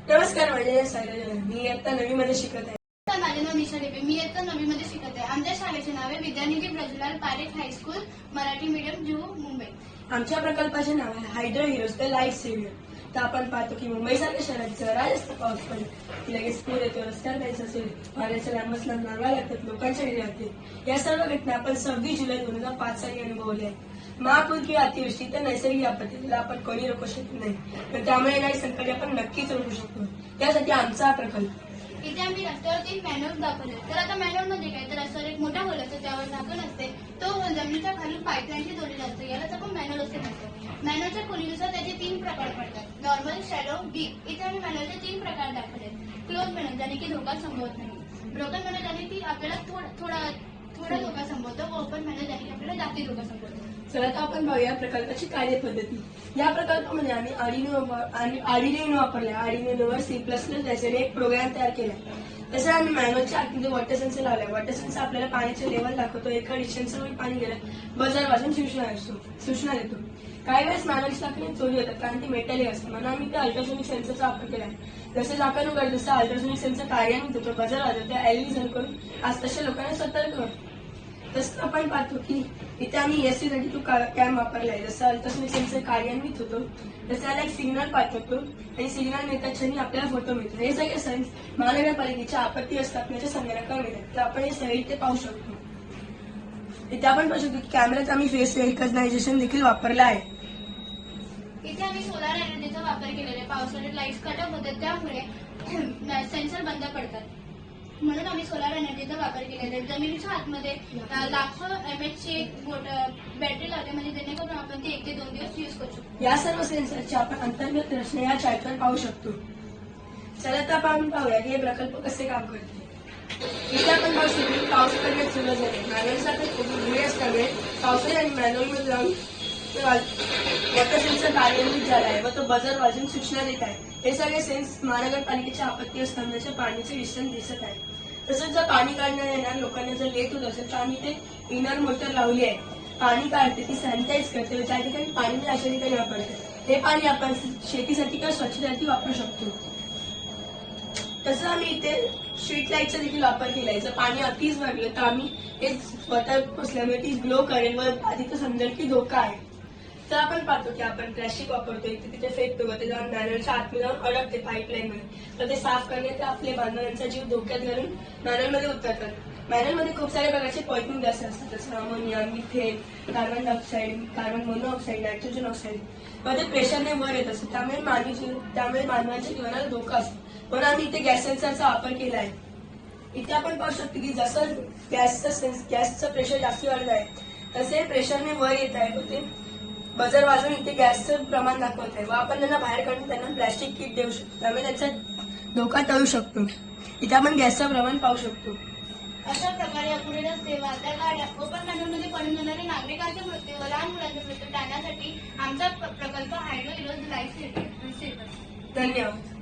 नमस्कार, माझे नाव सायरा. मी इयत्ता 9वी मध्ये शिकत आहे. माझे नाव निशा डेबे. मी इयत्ता 9वी मध्ये शिकत आहे. आमच्या शाळेचे नाव आहे विद्यानिधी ब्रजलाल पारेख हायस्कूल मराठी मीडियम जुहू मुंबई. आमच्या प्रकल्पाचे नाव आहे hydro heroes the life saviour. तर आपण पाहतो की मुंबईसारख्या शहरात जरा जास्त पाऊस पडेल की लगेच पूर येतो, रस्त्यावर जायचं असेल, पाण्याच्या लांबच नारळा लागतात, लोकांच्या घरी लागते. या सर्व घटना आपण 26 जुलै 2005 साली अनुभवल्या आहेत. महापूर किंवा अतिवृष्टी तर नैसर्गिक आपत्ती, तिला आपण कोणी रोखू शकत नाही, पण त्यामुळे येणारी संकटे आपण नक्कीच रोखू शकतो. त्यासाठी आमचा हा प्रकल्प. इथे आम्ही रस्त्यावरती मॅन्युअल दाखवले. तर आता मॅन्युअल मध्ये काय, तर रस्त्यावर एक मोठा होल असतो, त्यावर झाकण असते. तो होल जमिनीच्या खालून पाईपलाईनशी जोडलेला असतो. यालाच आपण मॅन्युअल असे म्हणतो. मॅन्युअलच्या खोलीनुसार त्याचे 3 प्रकार पडतात: नॉर्मल, शॅलो, डीप. इथे आम्ही मॅन्युअलचे 3 प्रकार दाखवले. क्लोज मॅन्युअल, ज्याने की धोका संभवत नाही. ब्रोकन मॅन्युअल, ज्याने की आपल्याला थोडा धोका संभवतो. व ओपन मॅन्युअल, ज्याने की आपल्याला जास्ती धोका संभवतो. चला तर आपण पाहूया प्रकल्पाची कार्यपद्धती. या प्रकल्पामध्ये आम्ही आर्डिनो वापरला. आर्डिनोवर C++ त्याच्याने एक प्रोग्राम तयार केला. तसं आम्ही मॅन्युअलच्या आतमध्ये वॉटर सेन्सर लावलाय. वॉटर सेन्सर आपल्याला पाण्याचे लेवल दाखवतो. एका डिस्टन्सवर पाणी गेलं बजर वाजून सूचना देतो. काही वेळेस मॅन्युअलची लाकडी चोरी होतात, कारण ती मेटल असतं, म्हणून आम्ही त्या अल्ट्रासोनिक सेन्सरचा वापर केला आहे. जसं झाकण उघड जसं अल्ट्रासोनिक सेन्सर कार्यान्वित होतो, बजर वाजवतो, LED झल करून आज तशा लोकांना सतर्क करतो. तसं आपण पाहतो की इथे आम्ही SC32 कॅम वापरलाय. जसं अल्ट्रासोनिक सेन्सर कार्यान्वित होतो तसं त्याला एक सिग्नल पाठवतो आणि सिग्नल मिळतात क्षणी आपल्याला फोटो मिळतो. हे सगळे सेन्स महानगरपालिकेच्या आपत्ती व्यवस्थापनाच्या संगणकावर मिळतात. तर आपण हे सगळे इथे पाहू शकतो. इथे आपण पाहू शकतो की कॅमेऱ्यात आम्ही फेस रिकग्नायझेशन देखील वापरलं आहे. इथे आम्ही सोलार एनर्जीचा वापर केलेला आहे. पावसाळ्यात लाईट्स कट ऑफ होतात, त्यामुळे सेन्सर बंद पडतात, म्हणून आम्ही सोलार एनर्जीचा वापर केलेला आहे. जमिनीच्या आतमध्ये लाखो mAh ची बॅटरी लावते, म्हणजे जेणेकरून आपण ती 1 ते 2 दिवस यूज करू शकतो. या सर्व सेन्सरची आपण अंतर्गत रचना या चार्टवर पाहू शकतो. चला तर आपण पाहूया की हे प्रकल्प कसे काम करते. इथे आपण पाहू शकतो की पाऊस पडण्यास सुरुवात झाली. मॅन्युअलसाठी खूप वेळ असल्यामुळे पावसाळ्यात आणि मॅन्युअलमध्ये जाऊन वॉटर सेन्सर कार्यान्वित झाला आहे व तो बजर वाजून सूचना देत आहे. हे सगळे सेन्स महानगरपालिकेच्या आपत्ती व्यवस्थापनाच्या पाण्याचे डिस्टन्स दिसत आहे. तसंच जर पाणी काढण्यात येणार लोकांना जर लेट होत असेल तर आम्ही ते इनर मोटर लावली आहे. पाणी काढते, ती सॅनिटाईज करते, ज्या ठिकाणी पाणी अशा ठिकाणी वापरते. हे पाणी आपण शेतीसाठी किंवा स्वच्छतेसाठी वापरू शकतो. तसं आम्ही इथे स्ट्रीट लाईटचा देखील वापर केलाय. जर पाणी अतिच वाढलं तर आम्ही हे स्वतः पोचल्यामुळे ती ग्लो करेल व आधी तर समजेल की धोका आहे. तर आपण पाहतो की आपण प्लॅस्टिक वापरतो, इथे तिथे फेकतो, ते जाऊन मॅन्युअलच्या आतमध्ये जाऊन अडकते पाईपलाईन मध्ये. तर ते साफ करणे ते आपले बांधवांचा जीव धोक्यात घालून मॅन्युअलमध्ये उतरतात. मॅन्युअलमध्ये खूप साऱ्या प्रकारचे पॉइंटिंग गॅस असतात, जसं ammonia, methane, carbon dioxide, carbon monoxide, nitrogen oxide. व ते प्रेशरने वर येत असतं, त्यामुळे मानवाच्या जीवनाला धोका असतो. म्हणून आम्ही इथे गॅस सेन्सरचा वापर केला आहे. इथे आपण पाहू शकतो की जसं गॅसचं प्रेशर जास्त वाढत आहे तसे प्रेशरने वर येत आहे. ते बजर वाजून इथे गॅसचं प्रमाण दाखवत आहे व आपण त्यांना बाहेर काढून त्यांना प्लॅस्टिक किट देऊ शकतो, त्यामुळे त्यांचा धोका टळू शकतो. इथे आपण गॅसचं प्रमाण पाहू शकतो. अशा प्रकारे अपुरे रस्ते, वाहत्या गाड्या, ओपन मॅन्युअलमध्ये पडून जाणारे नागरिकांचे मृत्यू व लहान मुलांचे मृत्यू टाळण्यासाठी आमचा प्रकल्प हायड्रो हिरोज लाईफ सेव्हियर. धन्यवाद.